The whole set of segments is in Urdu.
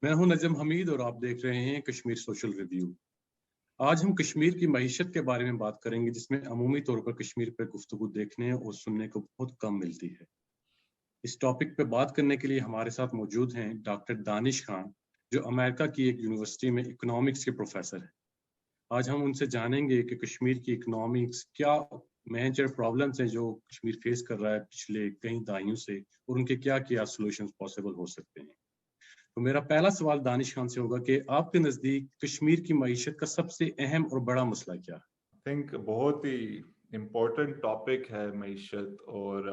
میں ہوں نجم حمید اور آپ دیکھ رہے ہیں کشمیر سوشل ریویو۔ آج ہم کشمیر کی معیشت کے بارے میں بات کریں گے، جس میں عمومی طور پر کشمیر پر گفتگو دیکھنے اور سننے کو بہت کم ملتی ہے۔ اس ٹاپک پہ بات کرنے کے لیے ہمارے ساتھ موجود ہیں ڈاکٹر دانش خان، جو امریکہ کی ایک یونیورسٹی میں اکنامکس کے پروفیسر ہیں۔ آج ہم ان سے جانیں گے کہ کشمیر کی اکنامکس کیا میجر پرابلمس ہیں جو کشمیر فیس کر رہا ہے پچھلے کئی دہائیوں سے، اور ان کے کیا کیا سولوشنز پاسبل ہو سکتے ہیں۔ تو میرا پہلا سوال دانش خان سے ہوگا کہ آپ کے نزدیک کشمیر کی معیشت کا سب سے اہم اور بڑا مسئلہ کیا ہے؟ تھنک بہت ہی امپورٹنٹ ٹاپک ہے معیشت، اور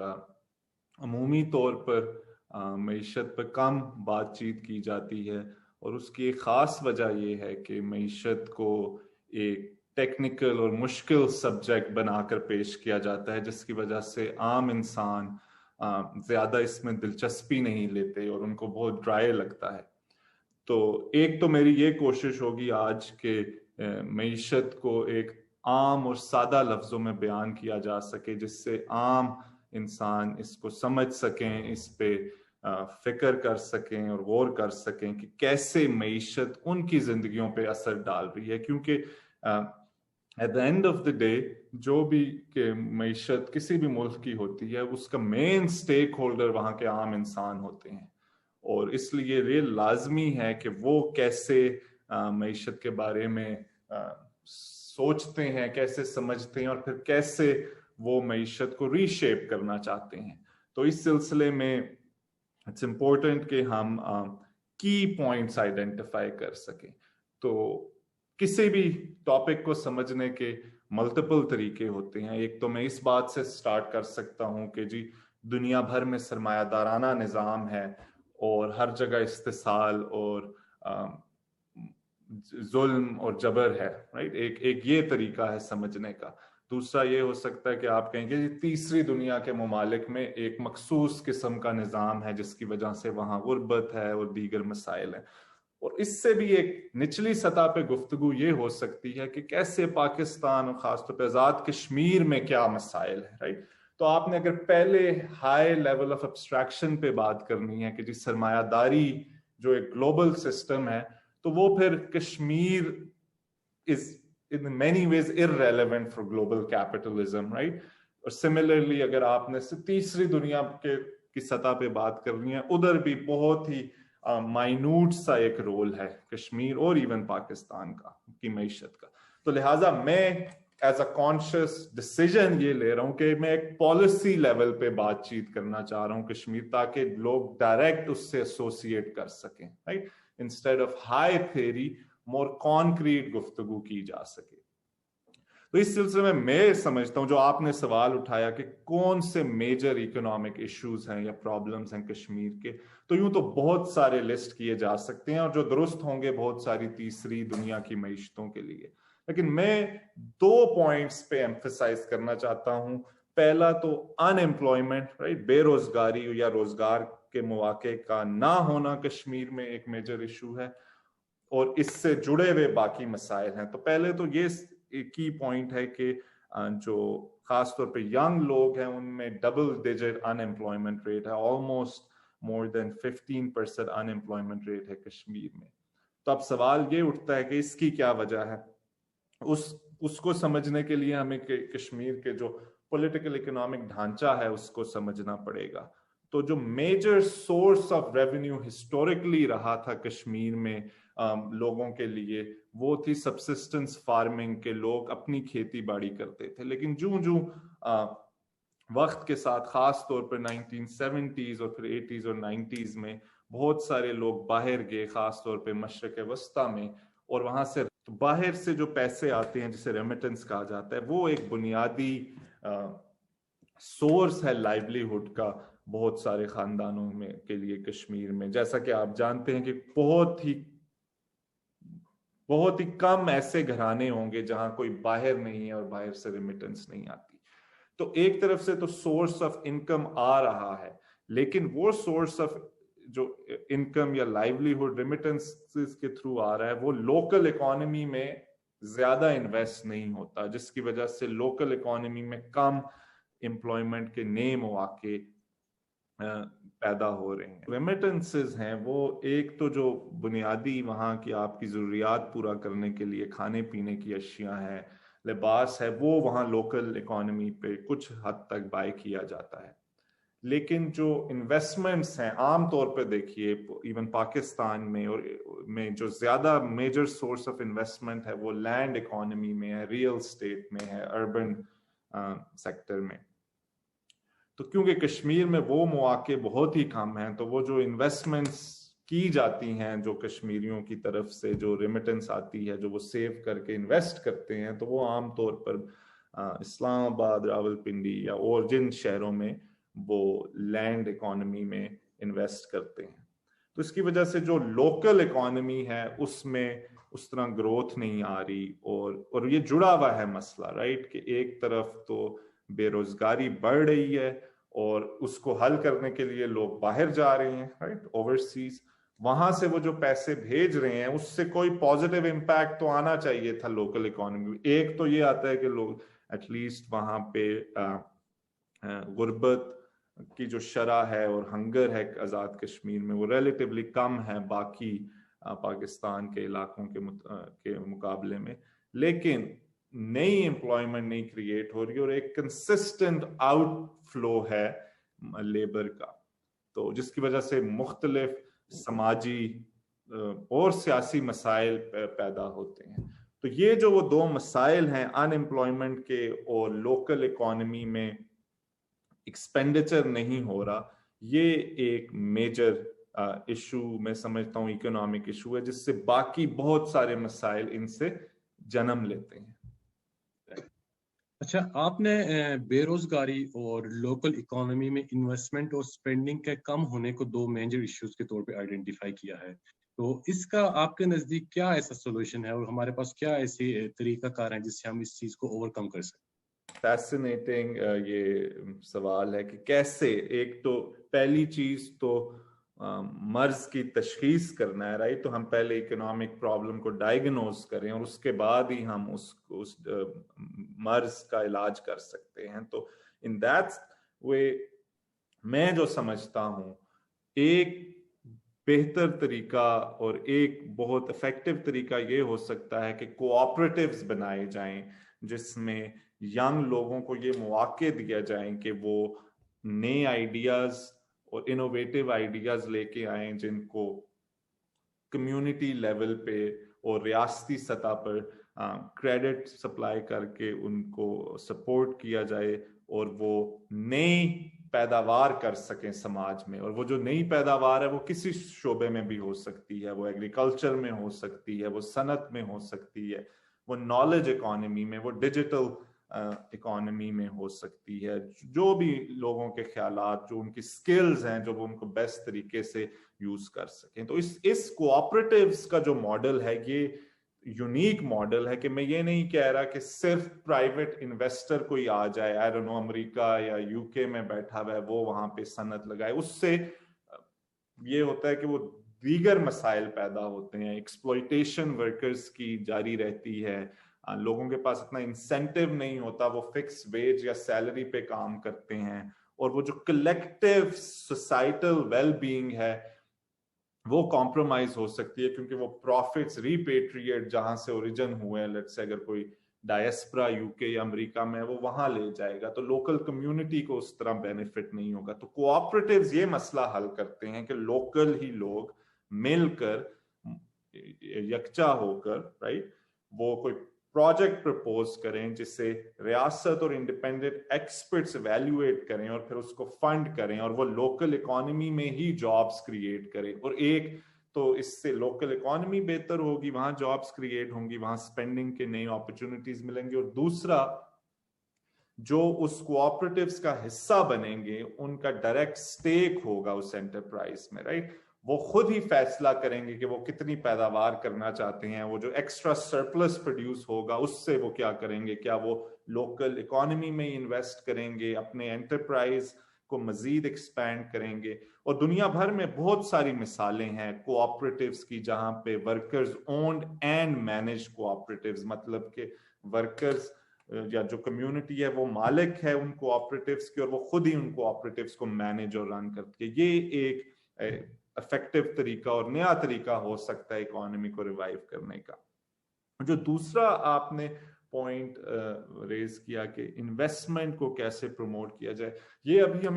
عمومی طور پر معیشت پر کم بات چیت کی جاتی ہے، اور اس کی ایک خاص وجہ یہ ہے کہ معیشت کو ایک ٹیکنیکل اور مشکل سبجیکٹ بنا کر پیش کیا جاتا ہے، جس کی وجہ سے عام انسان زیادہ اس میں دلچسپی نہیں لیتے اور ان کو بہت ڈرائی لگتا ہے۔ تو ایک تو میری یہ کوشش ہوگی آج کہ معیشت کو ایک عام اور سادہ لفظوں میں بیان کیا جا سکے، جس سے عام انسان اس کو سمجھ سکیں، اس پہ فکر کر سکیں اور غور کر سکیں کہ کیسے معیشت ان کی زندگیوں پہ اثر ڈال رہی ہے۔ کیونکہ at the end of the day جو بھی کہ معیشت کسی بھی ملک کی ہوتی ہے، اس کا مین سٹیک ہولڈر وہاں کے عام انسان ہوتے ہیں، اور اس لیے یہ لازمی ہے کہ وہ کیسے معیشت کے بارے میں سوچتے ہیں، کیسے سمجھتے ہیں، اور پھر کیسے وہ معیشت کو ری شیپ کرنا چاہتے ہیں۔ تو اس سلسلے میں اٹس امپورٹنٹ کہ ہم کی پوائنٹس آئیڈینٹیفائی کر سکیں۔ تو کسی بھی ٹاپک کو سمجھنے کے ملٹیپل طریقے ہوتے ہیں۔ ایک تو میں اس بات سے سٹارٹ کر سکتا ہوں کہ جی دنیا بھر میں سرمایہ دارانہ نظام ہے، اور ہر جگہ استحصال اور ظلم اور جبر ہے، رائٹ؟ ایک یہ طریقہ ہے سمجھنے کا۔ دوسرا یہ ہو سکتا ہے کہ آپ کہیں گے تیسری دنیا کے ممالک میں ایک مخصوص قسم کا نظام ہے، جس کی وجہ سے وہاں غربت ہے اور دیگر مسائل ہیں۔ اور اس سے بھی ایک نچلی سطح پہ گفتگو یہ ہو سکتی ہے کہ کیسے پاکستان اور خاص طور پہ آزاد کشمیر میں کیا مسائل ہیں، رائٹ؟ تو آپ نے اگر پہلے ہائی لیول آف ابسٹریکشن پہ بات کرنی ہے کہ جی سرمایہ داری جو ایک گلوبل سسٹم ہے، تو وہ پھر Kashmir is in many ways irrelevant for global capitalism, right? اور similarly اگر آپ نے تیسری دنیا کی سطح پہ بات کرنی ہے، ادھر بھی بہت ہی مائنوٹ سا ایک رول ہے کشمیر اور ایون پاکستان کی معیشت کا۔ تو لہٰذا میں ایز اے کانشیس ڈیسیژن یہ لے رہا ہوں کہ میں ایک پالیسی لیول پہ بات چیت کرنا چاہ رہا ہوں کشمیر، تاکہ لوگ ڈائریکٹ اس سے ایسوسیٹ کر سکیں، right? Instead of high theory more concrete گفتگو کی جا سکے۔ تو اس سلسلے میں سمجھتا ہوں جو آپ نے سوال اٹھایا کہ کون سے میجر اکنامک ایشوز ہیں یا پرابلمز ہیں کشمیر کے، تو یوں تو بہت سارے لسٹ کیے جا سکتے ہیں، اور جو درست ہوں گے بہت ساری تیسری دنیا کی معیشتوں کے لیے، لیکن میں 2 پوائنٹس پہ ایمفسائز کرنا چاہتا ہوں۔ پہلا تو ان ایمپلائمنٹ، رائٹ؟ بے روزگاری یا روزگار کے مواقع کا نہ ہونا کشمیر میں ایک میجر ایشو ہے، اور اس سے جڑے ہوئے باقی مسائل ہیں۔ تو پہلے تو یہ کی پوائنٹ ہے کہ جو خاص طور پہ ینگ لوگ ہیں ان میں ڈبل ڈیجٹ ان ایمپلائمنٹ ریٹ ہے، آلموسٹ مور دین 15% ان ایمپلائمنٹ ریٹ ہے کشمیر میں۔ تو اب سوال یہ اٹھتا ہے کہ اس کی کیا وجہ ہے؟ اس کو سمجھنے کے لیے ہمیں کشمیر کے جو پولیٹیکل اکنامک ڈھانچہ ہے اس کو سمجھنا پڑے گا۔ تو جو major source of revenue historically رہا تھا کشمیر میں لوگوں کے لیے، وہ تھی سبسسٹنس فارمنگ، کے لوگ اپنی کھیتی باڑی کرتے تھے۔ لیکن جوں وقت کے ساتھ خاص طور پر 1970s اور پھر 80s اور 90s میں بہت سارے لوگ باہر گئے، خاص طور پہ مشرق وسطیٰ میں، اور وہاں سے باہر سے جو پیسے آتے ہیں جسے ریمیٹنس کہا جاتا ہے، وہ ایک بنیادی سورس ہے لائیولیہڈ کا بہت سارے خاندانوں میں کے لیے کشمیر میں۔ جیسا کہ آپ جانتے ہیں کہ بہت ہی کم ایسے گھرانے ہوں گے جہاں کوئی باہر نہیں ہے اور باہر سے ریمیٹنس نہیں آتی۔ تو ایک طرف سے تو سورس آف انکم آ رہا ہے، لیکن وہ سورس آف جو انکم یا لائیولیہڈ ریمیٹنس کے تھرو آ رہا ہے، وہ لوکل اکانومی میں زیادہ انویسٹ نہیں ہوتا، جس کی وجہ سے لوکل اکانومی میں کم امپلائمنٹ کے نئے مواقع پیدا ہو رہے ہیں. ریمیٹنسز ہیں وہ ایک تو جو بنیادی وہاں کی آپ کی ضروریات پورا کرنے کے لیے کھانے پینے کی اشیاء ہیں, لباس ہے, وہ وہاں لوکل اکانومی پہ کچھ حد تک بائی کیا جاتا ہے. لیکن جو انویسٹمنٹس ہیں عام طور پہ دیکھیے ایون پاکستان میں اور میں جو زیادہ میجر سورس آف انویسٹمنٹ ہے وہ لینڈ اکانومی میں ہے, ریئل اسٹیٹ میں ہے, اربن سیکٹر میں. تو کیونکہ کشمیر میں وہ مواقع بہت ہی کم ہیں تو وہ جو انویسٹمنٹس کی جاتی ہیں جو کشمیریوں کی طرف سے جو ریمیٹنس آتی ہے جو وہ سیو کر کے انویسٹ کرتے ہیں تو وہ عام طور پر اسلام آباد, راولپنڈی یا اور جن شہروں میں وہ لینڈ اکانومی میں انویسٹ کرتے ہیں. تو اس کی وجہ سے جو لوکل اکانومی ہے اس میں اس طرح گروتھ نہیں آ رہی, اور یہ جڑا ہوا ہے مسئلہ, رائٹ, کہ ایک طرف تو بے روزگاری بڑھ رہی ہے اور اس کو حل کرنے کے لیے لوگ باہر جا رہے ہیں, رائٹ, اوورسیز, وہاں سے وہ جو پیسے بھیج رہے ہیں اس سے کوئی پازیٹیو امپیکٹ تو آنا چاہیے تھا لوکل اکانومی میں. ایک تو یہ آتا ہے کہ لوگ ایٹ لیسٹ وہاں پہ غربت کی جو شرح ہے اور ہنگر ہے آزاد کشمیر میں وہ ریلیٹیولی کم ہے باقی پاکستان کے علاقوں کے مقابلے میں, لیکن نئی امپلائمنٹ نہیں کریٹ ہو رہی اور ایک کنسسٹنٹ آؤٹ فلو ہے لیبر کا, تو جس کی وجہ سے مختلف سماجی اور سیاسی مسائل پیدا ہوتے ہیں. تو یہ جو وہ دو مسائل ہیں ان امپلائمنٹ کے اور لوکل اکانومی میں ایکسپینڈیچر نہیں ہو رہا, یہ ایک میجر ایشو میں سمجھتا ہوں اکنامک ایشو ہے جس سے باقی بہت سارے مسائل ان سے جنم لیتے ہیں. اچھا, آپ نے بے روزگاری اور لوکل اکانومی میں انویسٹمنٹ اور سپینڈنگ کے کم ہونے کو دو میجر ایشوز کے طور پہ آئیڈینٹیفائی کیا ہے, تو اس کا آپ کے نزدیک کیا ایسا سولوشن ہے اور ہمارے پاس کیا ایسی طریقہ کار ہیں جس سے ہم اس چیز کو اوور کم کر سکیں؟ فیسینیٹنگ یہ سوال ہے کہ کیسے. ایک تو پہلی چیز تو مرض کی تشخیص کرنا ہے, رائٹ, تو ہم پہلے اکنامک پرابلم کو ڈائیگنوز کریں اور اس کے بعد ہی ہم اس مرض کا علاج کر سکتے ہیں. تو ان دیٹ وے میں جو سمجھتا ہوں ایک بہتر طریقہ اور ایک بہت افیکٹو طریقہ یہ ہو سکتا ہے کہ کوآپریٹیوز بنائے جائیں جس میں ینگ لوگوں کو یہ مواقع دیا جائیں کہ وہ نئے آئیڈیاز اور انوویٹیو آئیڈیاز لے کے آئیں جن کو کمیونٹی لیول پہ اور ریاستی سطح پر کریڈٹ سپلائی کر کے ان کو سپورٹ کیا جائے اور وہ نئی پیداوار کر سکیں سماج میں. اور وہ جو نئی پیداوار ہے وہ کسی شعبے میں بھی ہو سکتی ہے, وہ ایگریکلچر میں ہو سکتی ہے, وہ صنعت میں ہو سکتی ہے, وہ نالج اکانومی میں, وہ ڈیجیٹل اکانومی میں ہو سکتی ہے. جو بھی لوگوں کے خیالات, جو ان کی سکلز ہیں جو وہ ان کو بیسٹ طریقے سے یوز کر سکیں. تو اس کوآپریٹیوز کا جو ماڈل ہے یہ یونیک ماڈل ہے کہ میں یہ نہیں کہہ رہا کہ صرف پرائیویٹ انویسٹر کوئی آ جائے, آئی ڈونٹ نو امریکہ یا یو کے میں بیٹھا ہوا ہے وہ وہاں پہ صنعت لگائے. اس سے یہ ہوتا ہے کہ وہ دیگر مسائل پیدا ہوتے ہیں, ایکسپلوئٹیشن ورکرز کی جاری رہتی ہے, لوگوں کے پاس اتنا انسینٹیو نہیں ہوتا, وہ فکس ویج یا سیلری پہ کام کرتے ہیں, اور وہ جو کلیکٹیو سوسائٹل ویل بینگ ہے وہ کمپرومائز ہو سکتی ہے کیونکہ وہ پروفٹس ریپیٹریٹ جہاں سے اوریجن ہوئے ہیں, لیٹس سے اگر کوئی ڈائسپرا یو کے یا امریکہ میں وہ وہاں لے جائے گا تو لوکل کمیونٹی کو اس طرح بینیفٹ نہیں ہوگا. تو کوآپریٹیوز یہ مسئلہ حل کرتے ہیں کہ لوکل ہی لوگ مل کر یکجا ہو کر, رائٹ, وہ کوئی پروجیکٹ پرپوز کریں جسے ریاست اور انڈیپینڈنٹ ایکسپرٹس ایویلیویٹ کریں اور پھر اس کو فنڈ کریں اور وہ لوکل اکانومی میں ہی جابس کریٹ کریں. اور ایک تو اس سے لوکل اکانومی بہتر ہوگی, وہاں جابس کریٹ ہوں گی, وہاں سپینڈنگ کے نئی اپرچونٹیز ملیں گی, اور دوسرا جو اس کوآپریٹیوز کا حصہ بنیں گے ان کا ڈائریکٹ سٹیک ہوگا اس انٹرپرائز میں, رائٹ, وہ خود ہی فیصلہ کریں گے کہ وہ کتنی پیداوار کرنا چاہتے ہیں, وہ جو ایکسٹرا سرپلس پروڈیوس ہوگا اس سے وہ کیا کریں گے, کیا وہ لوکل اکانومی میں انویسٹ کریں گے, اپنے انٹرپرائز کو مزید ایکسپینڈ کریں گے. اور دنیا بھر میں بہت ساری مثالیں ہیں کوآپریٹیوز کی جہاں پہ workers owned and manage cooperatives, مطلب کہ ورکرز یا جو کمیونٹی ہے وہ مالک ہے ان کوآپریٹیوز کی اور وہ خود ہی ان کوآپریٹیوز کو مینیج اور رن کرتی ہے. یہ ایک افیکٹو طریقہ اور نیا طریقہ ہو سکتا ہے اکانومی کو ریوائیو کرنے کا. جو دوسرا آپ نے پوائنٹ ریز کیا کہ انویسٹمنٹ کو کیسے پروموٹ کیا جائے, یہ ابھی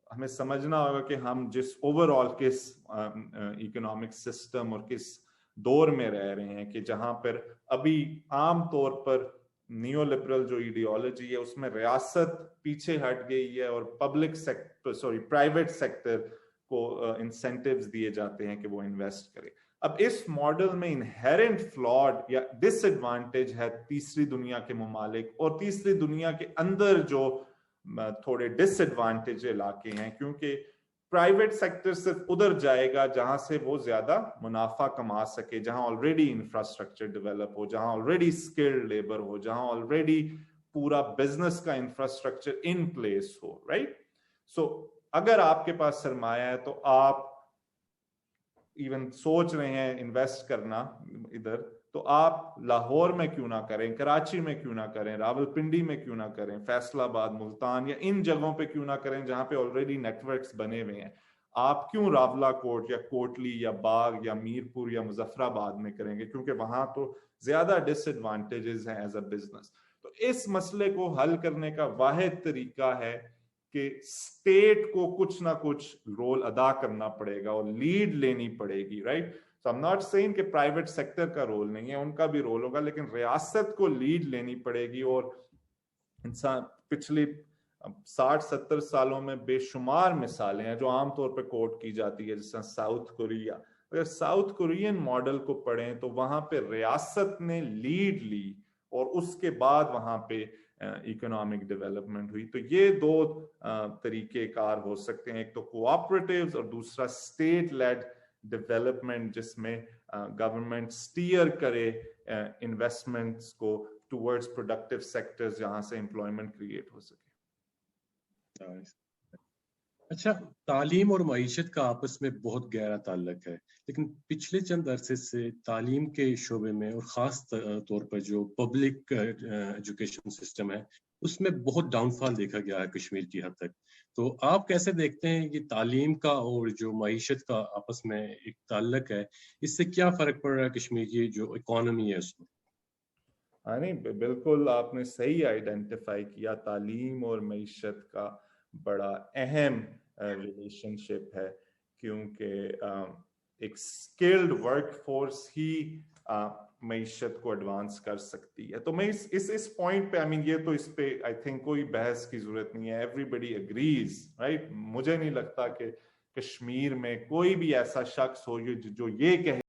ہمیں سمجھنا ہوگا کہ ہم جس اوور آل کس اکنامک سسٹم اور کس دور میں رہ رہے ہیں کہ جہاں پر ابھی عام طور پر نیو لبرل جو ایڈیالوجی ہے اس میں ریاست پیچھے ہٹ گئی ہے اور پرائیویٹ سیکٹر کو انسینٹیوز دیے جاتے ہیں کہ وہ انویسٹ کرے. اب اس ماڈل میں انہیرنٹ فلاڈ یا ڈس ایڈوانٹیج ہے تیسری دنیا کے ممالک اور تیسری دنیا کے اندر جو تھوڑے ڈس ایڈوانٹیج علاقے ہیں, کیونکہ پرائیویٹ سیکٹر صرف ادھر جائے گا جہاں سے وہ زیادہ منافع کما سکے, جہاں آلریڈی انفراسٹرکچر ڈیولپ ہو, جہاں آلریڈی اسکلڈ لیبر ہو, جہاں آلریڈی پورا بزنس کا انفراسٹرکچر ان پلیس ہو, رائٹ. سو اگر آپ کے پاس سرمایہ ہے تو آپ ایون سوچ رہے ہیں انویسٹ کرنا ادھر, تو آپ لاہور میں کیوں نہ کریں, کراچی میں کیوں نہ کریں, راولپنڈی میں کیوں نہ کریں, فیصل آباد, ملتان یا ان جگہوں پہ کیوں نہ کریں جہاں پہ آلریڈی نیٹ ورکس بنے ہوئے ہیں. آپ کیوں راولہ کوٹ یا کوٹلی یا باغ یا میرپور یا مظفر آباد میں کریں گے, کیونکہ وہاں تو زیادہ ڈس ایڈوانٹیجز ہیں ایز اے بزنس. تو اس مسئلے کو حل کرنے کا واحد طریقہ ہے کہ اسٹیٹ کو کچھ نہ کچھ رول ادا کرنا پڑے گا اور لیڈ لینی پڑے گی, right. So I'm not saying کہ پرائیویٹ سیکٹر کا رول نہیں ہے, ان کا بھی رول ہوگا, لیکن ریاست کو لیڈ لینی پڑے گی. اور انسان پچھلی 60-70 سالوں میں بے شمار مثالیں ہیں جو عام طور پہ کوٹ کی جاتی ہے, جس طرح ساؤتھ کوریا. اگر ساؤتھ کورین ماڈل کو پڑھیں تو وہاں پہ ریاست نے لیڈ لی اور اس کے بعد وہاں پہ اکنامک ڈیولپمنٹ ہوئی. تو یہ دو طریقے کار ہو سکتے ہیں, ایک تو کوآپریٹیوز اور دوسرا اسٹیٹ لیڈ ڈیولپمنٹ جس میں گورنمنٹ سٹیئر کرے انویسٹمنٹس کو ٹورڈز پروڈکٹیو سیکٹرز جہاں سے امپلائمنٹ کریٹ ہو سکے. اچھا, تعلیم اور معیشت کا آپس میں بہت گہرا تعلق ہے, لیکن پچھلے چند عرصے سے تعلیم کے شعبے میں اور خاص طور پر جو پبلک ایجوکیشن سسٹم ہے اس میں بہت ڈاؤن فال دیکھا گیا ہے کشمیر کی حد تک. تو آپ کیسے دیکھتے ہیں کہ تعلیم کا اور جو معیشت کا آپس میں ایک تعلق ہے, اس سے کیا فرق پڑ رہا ہے کشمیر کی جو اکانومی ہے اس میں؟ نہیں, بالکل آپ نے صحیح آئیڈینٹیفائی کیا, تعلیم اور معیشت کا بڑا اہم ریلیشن شپ ہے, کیونکہ ایک سکلڈ ورک فورس ہی معیشت کو ایڈوانس کر سکتی ہے. تو میں اس پوائنٹ پہ یہ تو اس پہ آئی تھنک کوئی بحث کی ضرورت نہیں ہے, ایوری بڈی اگریز, رائٹ. مجھے نہیں لگتا کہ کشمیر میں کوئی بھی ایسا شخص ہو جو یہ کہے